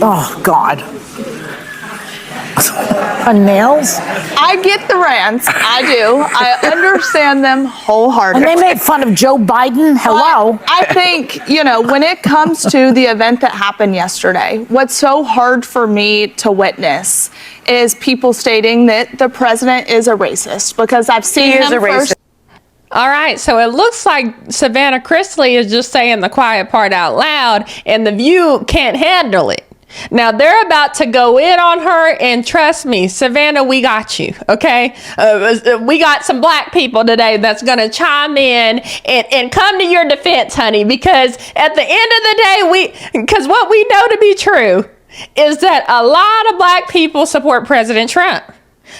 Oh, God. Nails? I get the rants. I do. I understand them wholeheartedly. And they made fun of Joe Biden. Hello. But I think, when it comes to the event that happened yesterday, what's so hard for me to witness is people stating that the president is a racist, because I've seen him first. All right, so it looks like Savannah Chrisley is just saying the quiet part out loud, and the View can't handle it. Now, they're about to go in on her, and trust me, Savannah, we got you, okay? We got some black people today that's going to chime in and come to your defense, honey, because at the end of the day, because what we know to be true is that a lot of black people support President Trump.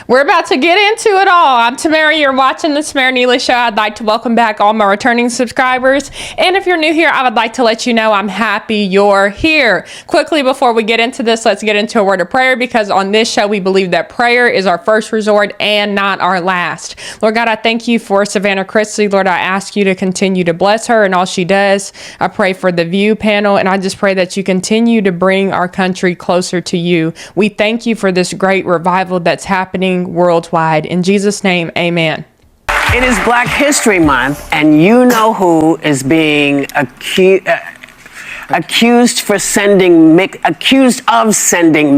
We're about to get into it all. I'm Tamara. You're watching the Tamara Neely Show. I'd like to welcome back all my returning subscribers. And if you're new here, I would like to let you know I'm happy you're here. Quickly, before we get into this, let's get into a word of prayer, because on this show, we believe that prayer is our first resort and not our last. Lord God, I thank you for Savannah Chrisley. Lord, I ask you to continue to bless her and all she does. I pray for the View panel, and I just pray that you continue to bring our country closer to you. We thank you for this great revival that's happening worldwide. In Jesus' name, amen. It is Black History Month, and you know who is being accused of sending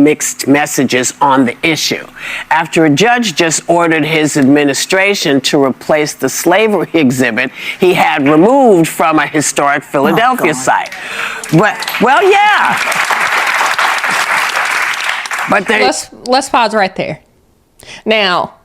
mixed messages on the issue, after a judge just ordered his administration to replace the slavery exhibit he had removed from a historic Philadelphia site. But let's pause right there. Now,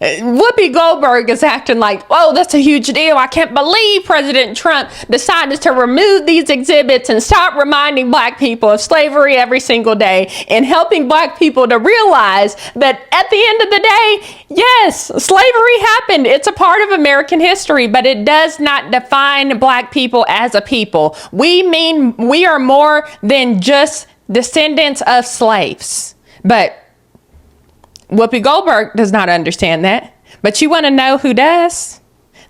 Whoopi Goldberg is acting like, oh, that's a huge deal. I can't believe President Trump decided to remove these exhibits and stop reminding black people of slavery every single day, and helping black people to realize that at the end of the day, yes, slavery happened. It's a part of American history, but it does not define black people as a people. We are more than just descendants of slaves. But Whoopi Goldberg does not understand that. But you want to know who does?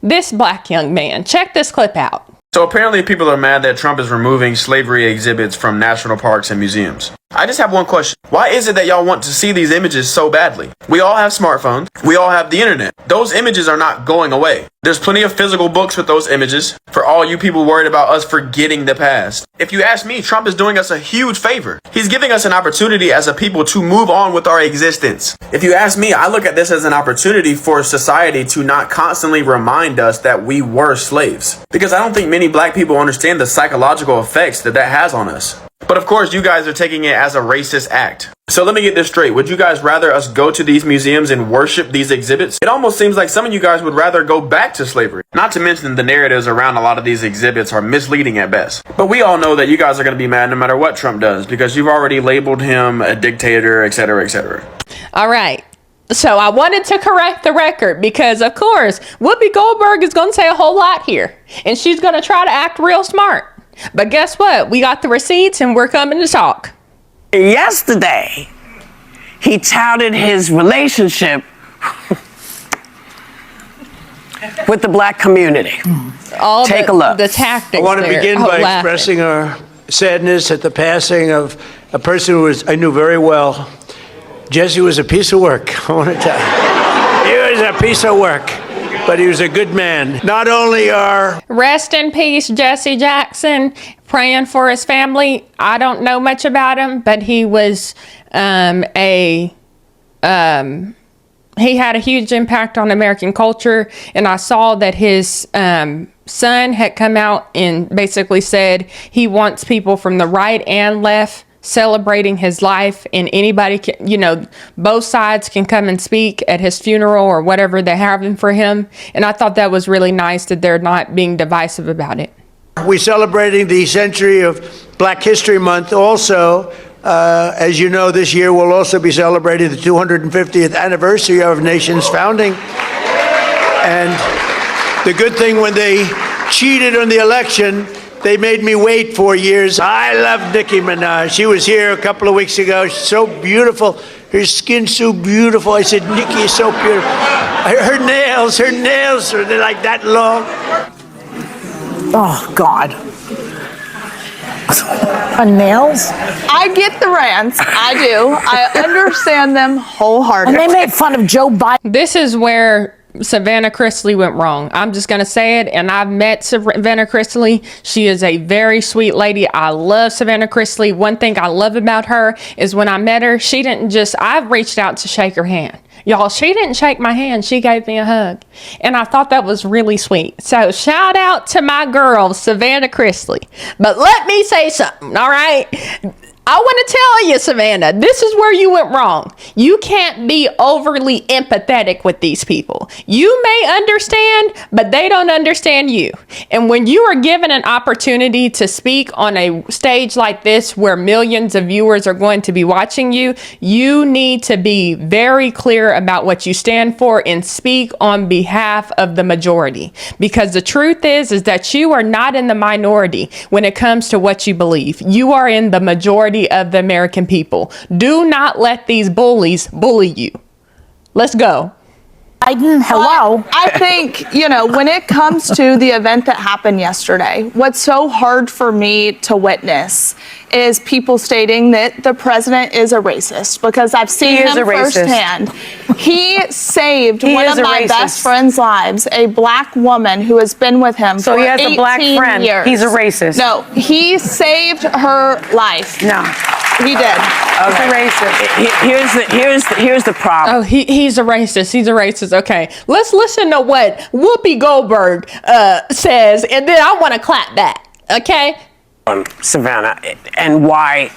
This black young man. Check this clip out. So apparently people are mad that Trump is removing slavery exhibits from national parks and museums. I just have one question. Why is it that y'all want to see these images so badly? We all have smartphones. We all have the internet. Those images are not going away. There's plenty of physical books with those images for all you people worried about us forgetting the past. If you ask me, Trump is doing us a huge favor. He's giving us an opportunity as a people to move on with our existence. If you ask me, I look at this as an opportunity for society to not constantly remind us that we were slaves. Because I don't think many black people understand the psychological effects that has on us. But of course, you guys are taking it as a racist act. So let me get this straight. Would you guys rather us go to these museums and worship these exhibits? It almost seems like some of you guys would rather go back to slavery. Not to mention the narratives around a lot of these exhibits are misleading at best. But we all know that you guys are going to be mad no matter what Trump does, because you've already labeled him a dictator, etc., etc. All right. So I wanted to correct the record, because of course, Whoopi Goldberg is going to say a whole lot here, and she's going to try to act real smart. But guess what? We got the receipts, and we're coming to talk. yesterday, he touted his relationship with the black community. Take a look. The tactics. I want to begin by laughing. expressing our sadness at the passing of a person who I knew very well. Jesse was a piece of work, I want to tell you. He was a piece of work, but he was a good man. Not only are... Rest in peace, Jesse Jackson. Praying for his family. I don't know much about him, but he was he had a huge impact on American culture, and I saw that his son had come out and basically said he wants people from the right and left celebrating his life, and anybody can, you know, both sides can come and speak at his funeral or whatever they're having for him. And I thought that was really nice that they're not being divisive about it. We're celebrating the century of Black History Month. Also, as you know, this year we'll also be celebrating the 250th anniversary of our nation's founding. And the good thing, when they cheated on the election, they made me wait 4 years. I love Nicki Minaj. She was here a couple of weeks ago. She's so beautiful. Her skin's so beautiful. I said, Nicki is so beautiful. Her nails are like that long. Oh, God. On nails? I get the rants. I do. I understand them And wholeheartedly. they made fun of Joe Biden. This is where Savannah Chrisley went wrong. I'm just going to say it. And I've met Savannah Chrisley. She is a very sweet lady. I love Savannah Chrisley. One thing I love about her is when I met her, I've reached out to shake her hand. Y'all, she didn't shake my hand. She gave me a hug. And I thought that was really sweet. So shout out to my girl, Savannah Chrisley. But let me say something, all right? I want to tell you, Savannah, this is where you went wrong. You can't be overly empathetic with these people. You may understand, but they don't understand you. And when you are given an opportunity to speak on a stage like this where millions of viewers are going to be watching you, you need to be very clear about what you stand for and speak on behalf of the majority. Because the truth is that you are not in the minority when it comes to what you believe. You are in the majority of the American people. Do not let these bullies bully you. Let's go. Biden, hello. I think, when it comes to the event that happened yesterday, what's so hard for me to witness is people stating that the president is a racist, because I've seen him firsthand. He saved one of my best friend's lives, a black woman who has been with him for 18 years. So he has a black friend. He's a racist. No, he saved her life. No. He did. Okay. He's a racist. Here's the problem. Oh, he's a racist. He's a racist. Okay. Let's listen to what Whoopi Goldberg says, and then I want to clap back. Okay? Savannah, and why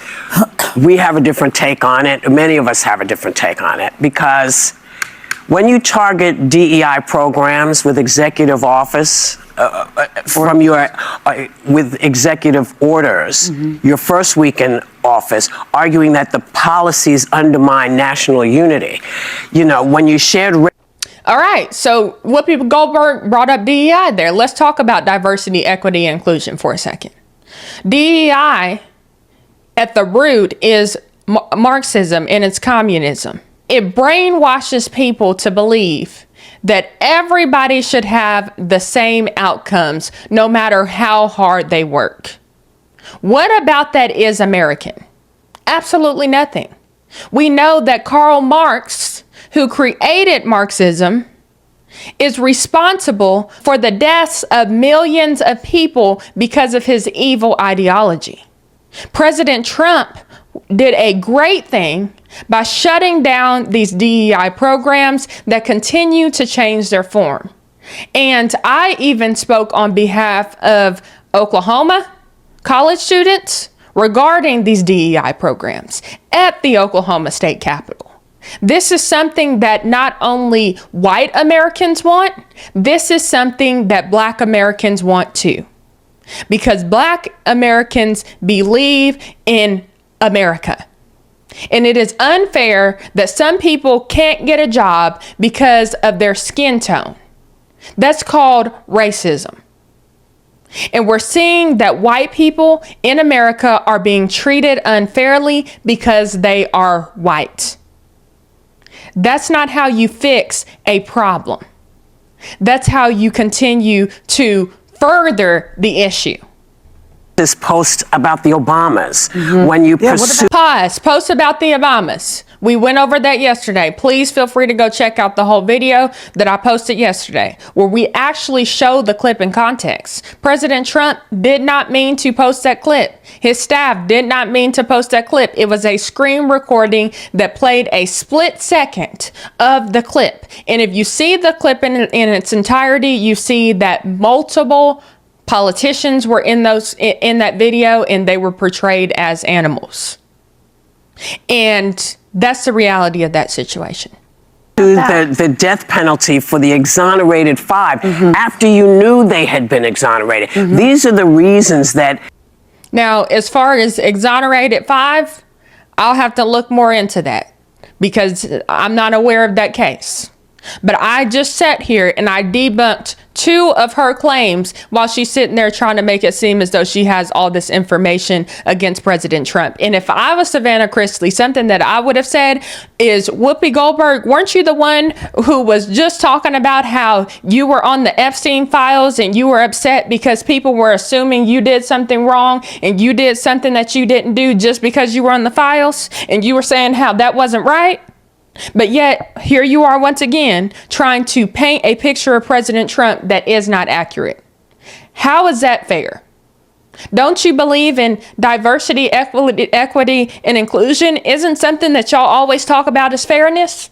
we have a different take on it. Many of us have a different take on it, because when you target DEI programs with executive office, with executive orders, your first week in office, arguing that the policies undermine national unity. When you shared. All right, so Whoopi Goldberg brought up DEI there. Let's talk about diversity, equity, and inclusion for a second. DEI at the root is Marxism and it's communism. It brainwashes people to believe that everybody should have the same outcomes no matter how hard they work. What about that is American? Absolutely nothing. We know that Karl Marx, who created Marxism, is responsible for the deaths of millions of people because of his evil ideology. President Trump did a great thing by shutting down these DEI programs that continue to change their form. And I even spoke on behalf of Oklahoma college students regarding these DEI programs at the Oklahoma State Capitol. This is something that not only white Americans want, this is something that black Americans want too. Because black Americans believe in America. And it is unfair that some people can't get a job because of their skin tone. That's called racism. And we're seeing that white people in America are being treated unfairly because they are white. That's not how you fix a problem. That's how you continue to further the issue. This post about the Obamas, when you pursue. Pause. Post about the Obamas. We went over that yesterday. Please feel free to go check out the whole video that I posted yesterday, where we actually show the clip in context. President Trump did not mean to post that clip. His staff did not mean to post that clip. It was a screen recording that played a split second of the clip. And if you see the clip in its entirety, you see that multiple politicians were in that video, and they were portrayed as animals. And that's the reality of that situation. The death penalty for the exonerated five after you knew they had been exonerated. These are the reasons that. Now, as far as exonerated 5, I'll have to look more into that because I'm not aware of that case. But I just sat here and I debunked 2 of her claims while she's sitting there trying to make it seem as though she has all this information against President Trump. And if I was Savannah Chrisley, something that I would have said is, Whoopi Goldberg, weren't you the one who was just talking about how you were on the Epstein files and you were upset because people were assuming you did something wrong and you did something that you didn't do just because you were on the files, and you were saying how that wasn't right? But yet, here you are once again trying to paint a picture of President Trump that is not accurate. How is that fair? Don't you believe in diversity, equity, and inclusion? Isn't something that y'all always talk about as fairness?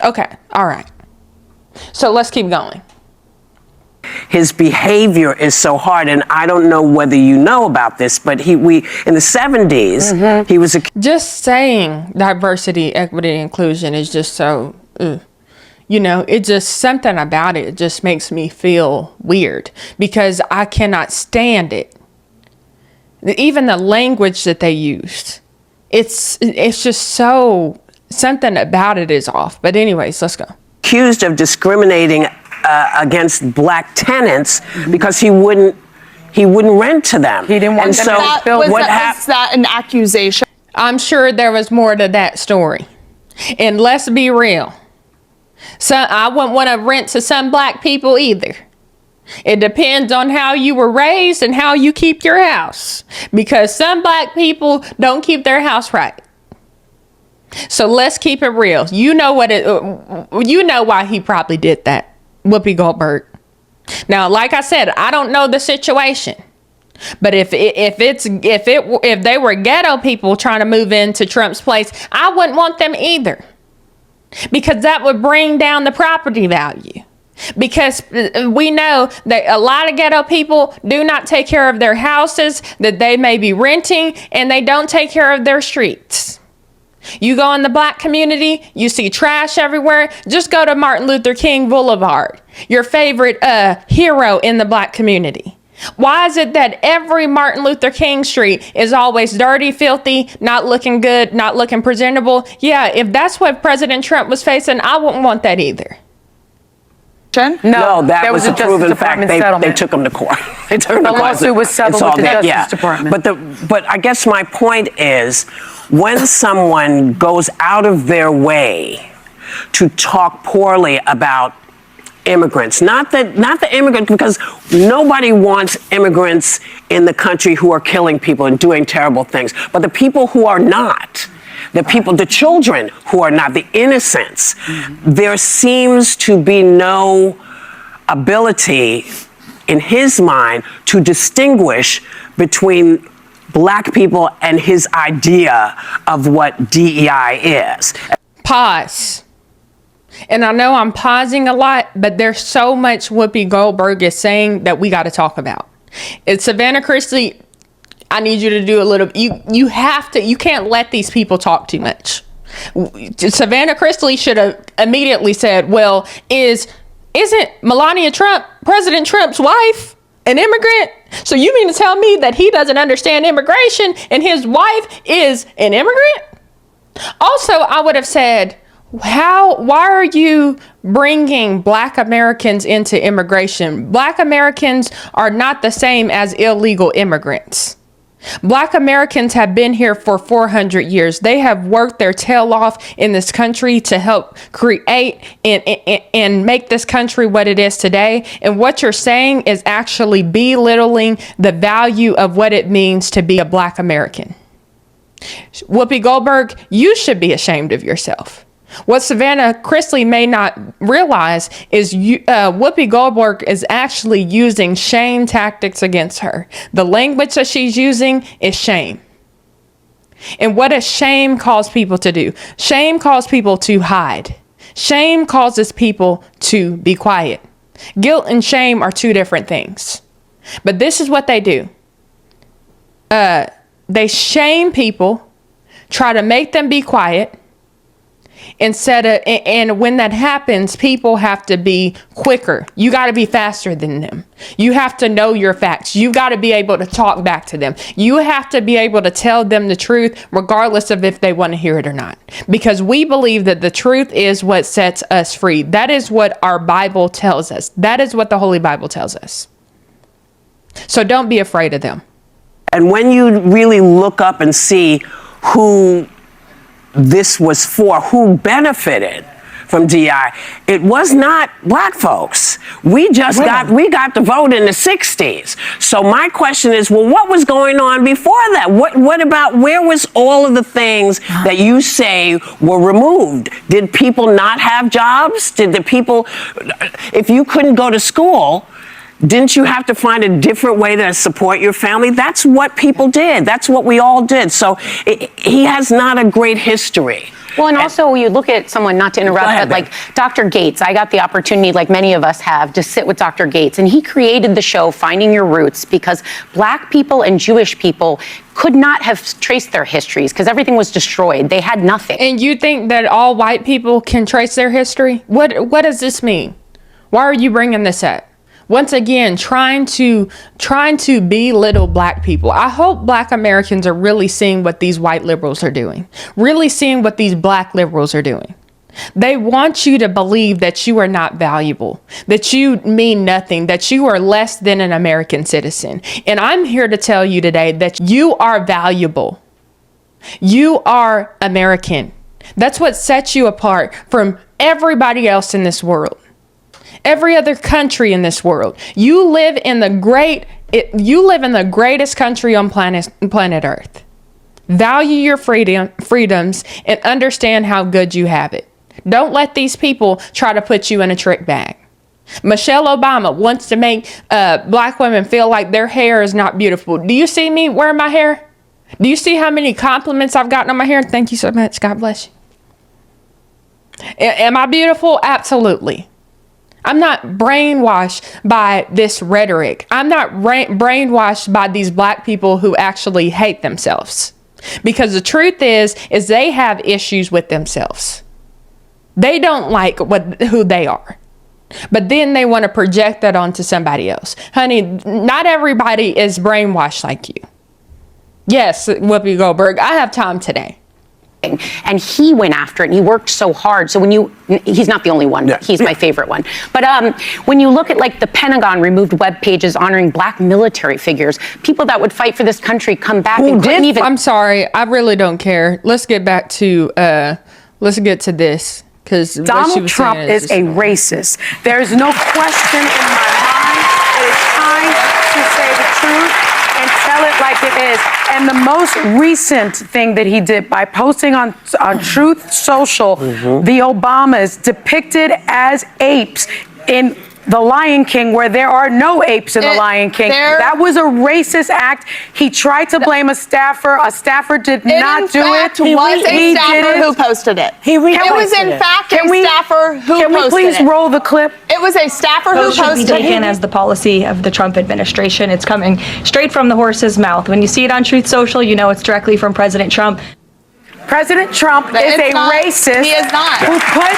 Okay, all right. So let's keep going. His behavior is so hard, and I don't know whether you know about this, but in the 70s, he was just saying diversity, equity, and inclusion is just so, it's just something about it just makes me feel weird because I cannot stand it. Even the language that they used, it's just so, something about it is off. But anyways, let's go. accused of discriminating against black tenants because he wouldn't rent to them. He didn't want them to build. Was that an accusation? I'm sure there was more to that story. And let's be real. So I wouldn't want to rent to some black people either. It depends on how you were raised and how you keep your house. Because some black people don't keep their house right. So let's keep it real. You know why he probably did that. Whoopi Goldberg. Now, like I said, I don't know the situation. But if they were ghetto people trying to move into Trump's place, I wouldn't want them either. Because that would bring down the property value. Because we know that a lot of ghetto people do not take care of their houses that they may be renting, and they don't take care of their streets. You go in the black community, you see trash everywhere. Just go to Martin Luther King Boulevard, your favorite hero in the black community. Why is it that every Martin Luther King street is always dirty, filthy, not looking good, not looking presentable? Yeah, if that's what President Trump was facing, I wouldn't want that either. No, that was a proven fact. They took him to court. The lawsuit was settled with the Justice Department. But I guess my point is, when someone goes out of their way to talk poorly about immigrants, not the immigrants, because nobody wants immigrants in the country who are killing people and doing terrible things, but the people who are not. The children who are not, the innocents, there seems to be no ability in his mind to distinguish between black people and his idea of what DEI is. Pause. And I know I'm pausing a lot, but there's so much Whoopi Goldberg is saying that we got to talk about. It's Savannah Chrisley. I need you to do a little, you can't let these people talk too much. Savannah Chrisley should have immediately said, well, isn't Melania Trump, President Trump's wife, an immigrant? So you mean to tell me that he doesn't understand immigration and his wife is an immigrant? Also, I would have said, why are you bringing black Americans into immigration? Black Americans are not the same as illegal immigrants. Black Americans have been here for 400 years. They have worked their tail off in this country to help create and make this country what it is today. And what you're saying is actually belittling the value of what it means to be a black American. Whoopi Goldberg, you should be ashamed of yourself. What Savannah Chrisley may not realize is Whoopi Goldberg is actually using shame tactics against her. The language that she's using is shame. And what does shame cause people to do? Shame causes people to hide. Shame causes people to be quiet. Guilt and shame are two different things. But this is what they do. They shame people, try to make them be quiet, And when that happens, people have to be quicker. You got to be faster than them. You have to know your facts. You got to be able to talk back to them. You have to be able to tell them the truth, regardless of if they want to hear it or not. Because we believe that the truth is what sets us free. That is what our Bible tells us. That is what the Holy Bible tells us. So don't be afraid of them. And when you really look up and see who this was for, who benefited from DI, it was not black folks. We got the vote in the 60s. So my question is, well, what was going on before that? What about, where was all of the things that you say were removed? Did people not have jobs? Did the people, if you couldn't go to school, didn't you have to find a different way to support your family? That's what people did. That's what we all did. So he has not a great history. Well, and also you look at someone, not to interrupt, but like Dr. Gates, I got the opportunity, like many of us have, to sit with Dr. Gates, and he created the show Finding Your Roots because black people and Jewish people could not have traced their histories because everything was destroyed. They had nothing. And you think that all white people can trace their history? What does this mean? Why are you bringing this up? Once again, trying to belittle black people. I hope black Americans are really seeing what these white liberals are doing, really seeing what these black liberals are doing. They want you to believe that you are not valuable, that you mean nothing, that you are less than an American citizen. And I'm here to tell you today that you are valuable. You are American. That's what sets you apart from everybody else in this world. Every other country in this world. You live in the greatest country on planet Earth. Value your freedoms and understand how good you have it. Don't let these people try to put you in a trick bag. Michelle Obama wants to make black women feel like their hair is not beautiful. Do you see me wearing my hair? Do you see how many compliments I've gotten on my hair? Thank you so much. God bless you. Am I beautiful? Absolutely. I'm not brainwashed by this rhetoric. I'm not brainwashed by these black people who actually hate themselves. Because the truth is they have issues with themselves. They don't like who they are. But then they want to project that onto somebody else. Honey, not everybody is brainwashed like you. Yes, Whoopi Goldberg, I have time today. And he went after it and he worked so hard. So he's not the only one, but he's my favorite one. But when you look at like the Pentagon removed web pages honoring black military figures, people that would fight for this country come back and couldn't even. I'm sorry, I really don't care. Let's get back to this. Because Donald Trump is a racist. There's no question in my mind. It is time to say the truth and tell it like it is. And the most recent thing that he did by posting on Truth Social, the Obamas depicted as apes in The Lion King, where there are no apes in The Lion King. That was a racist act. He tried to blame a staffer. A staffer did not do it. It was a staffer who posted it. It was in fact a staffer who posted it. Can we please roll the clip? It was a staffer who posted it. Should be taken as the policy of the Trump administration. It's coming straight from the horse's mouth. When you see it on Truth Social, you know it's directly from President Trump. President Trump is a racist. He is not. Who put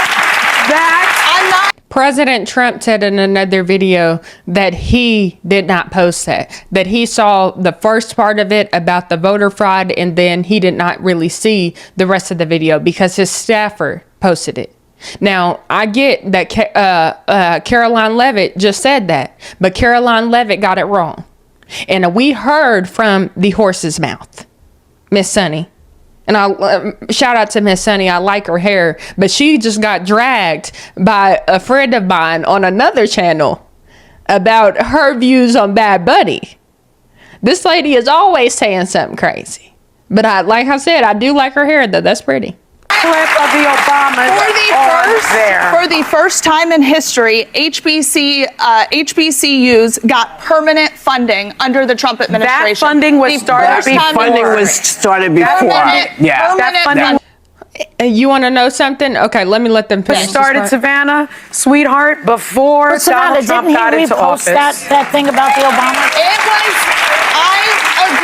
that? I'm not. President Trump said in another video that he did not post that he saw the first part of it about the voter fraud, and then he did not really see the rest of the video because his staffer posted it. Now, I get that Caroline Leavitt just said that, but Caroline Leavitt got it wrong. And we heard from the horse's mouth, Miss Sunny. And I shout out to Miss Sunny. I like her hair, but she just got dragged by a friend of mine on another channel about her views on Bad Bunny. This lady is always saying something crazy. But like I said, I do like her hair, though. That's pretty. Clip of the Obamas for the first time in history, HBCUs got permanent funding under the Trump administration. That funding was started before. You want to know something? Okay, let me let them finish. It started, Savannah, sweetheart, before Donald Trump got into office. That thing about the Obamas? It was, I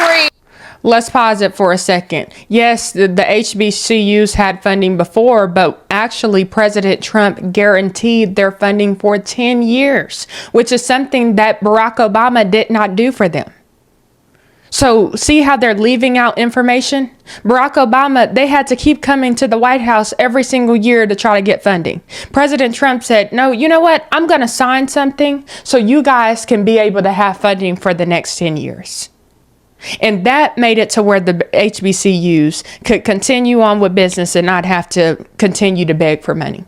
agree. Let's pause it for a second. Yes, the HBCUs had funding before, but actually President Trump guaranteed their funding for 10 years, which is something that Barack Obama did not do for them. So see how they're leaving out information? Barack Obama, they had to keep coming to the White House every single year to try to get funding. President Trump said, no, you know what? I'm going to sign something so you guys can be able to have funding for the next 10 years. And that made it to where the HBCUs could continue on with business and not have to continue to beg for money.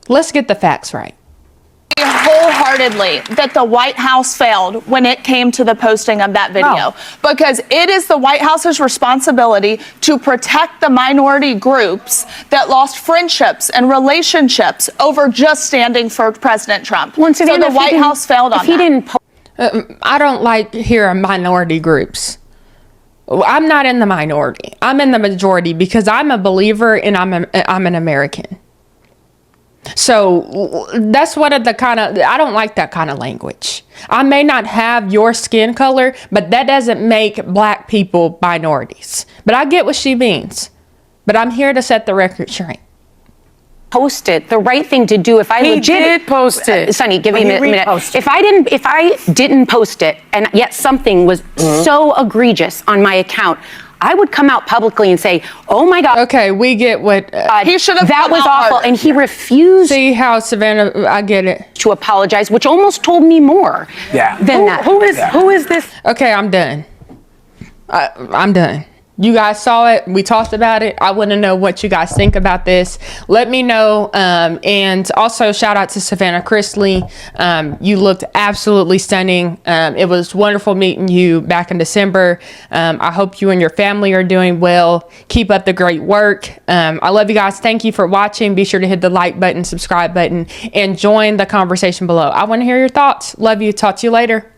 Let's get the facts right. Wholeheartedly that the White House failed when it came to the posting of that video, because it is the White House's responsibility to protect the minority groups that lost friendships and relationships over just standing for President Trump. Once again, so the White House failed on that. I don't like hearing minority groups. I'm not in the minority. I'm in the majority because I'm a believer and I'm an American. So that's one of the I don't like that kind of language. I may not have your skin color, but that doesn't make black people minorities. But I get what she means. But I'm here to set the record straight. Post it. The right thing to do. If I did post it. Sonny, give me a minute. If I didn't post it, and yet something was so egregious on my account, I would come out publicly and say, "Oh my God." Okay, we get what he should have. That was awful, and he refused. See how Savannah? I get it. To apologize, which almost told me more. Yeah. Than that. Who is this? Okay, I'm done. I'm done. You guys saw it. We talked about it. I want to know what you guys think about this. Let me know. And also shout out to Savannah Chrisley. You looked absolutely stunning. It was wonderful meeting you back in December. I hope you and your family are doing well. Keep up the great work. I love you guys. Thank you for watching. Be sure to hit the like button, subscribe button, and join the conversation below. I want to hear your thoughts. Love you. Talk to you later.